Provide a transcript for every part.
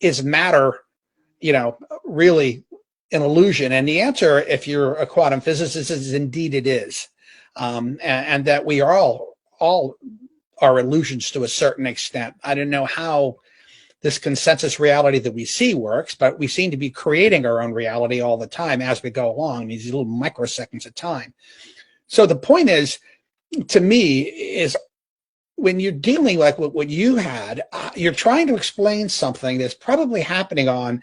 is matter, really an illusion? And the answer, if you're a quantum physicist, is indeed it is. And that we are all are illusions to a certain extent. I don't know how this consensus reality that we see works, but we seem to be creating our own reality all the time as we go along, these little microseconds of time. So the point is, to me, is when you're dealing like with what you had, you're trying to explain something that's probably happening on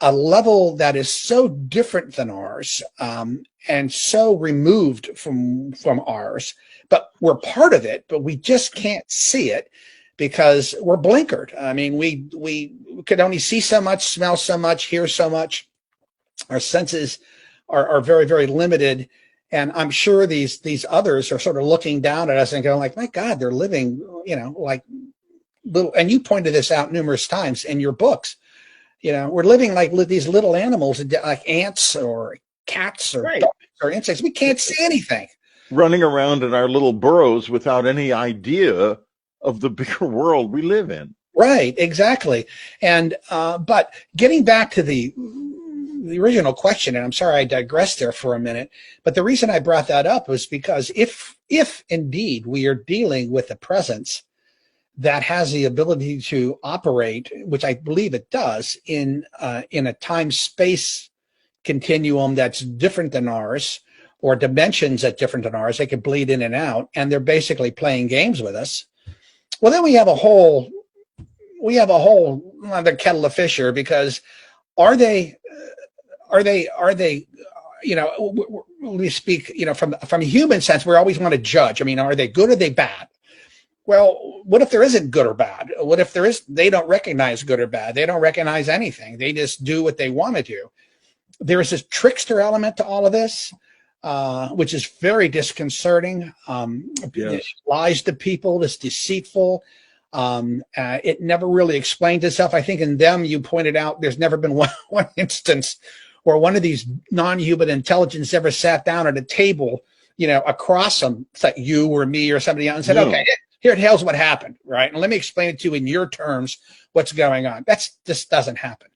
a level that is so different than ours, and so removed from ours, but we're part of it, but we just can't see it because we're blinkered. I mean, we could only see so much, smell so much, hear so much. Our senses are very, very limited. And I'm sure these others are sort of looking down at us and going like, my God, they're living, like little, and you pointed this out numerous times in your books. We're living like these little animals, like ants or cats or dogs or insects. We can't see anything. Running around in our little burrows without any idea of the bigger world we live in. Right, exactly. And but getting back to the original question, and I'm sorry I digressed there for a minute, but the reason I brought that up was because if indeed we are dealing with a presence that has the ability to operate, which I believe it does, in a time-space continuum that's different than ours, or dimensions that different than ours, they could bleed in and out, and they're basically playing games with us. Well, then we have a whole other kettle of fish here, because are they we speak, from a human sense, we always want to judge. I mean, are they good or are they bad? Well, what if there isn't good or bad? What if they don't recognize good or bad? They don't recognize anything. They just do what they want to do. There is this trickster element to all of this, which is very disconcerting. Yes. It lies to people. It's deceitful. It never really explained itself. I think in them, you pointed out, there's never been one instance where one of these non-human intelligence ever sat down at a table, across them, it's like you or me or somebody else, and said, okay, here, here's what happened, right? And let me explain it to you in your terms, what's going on. This doesn't happen.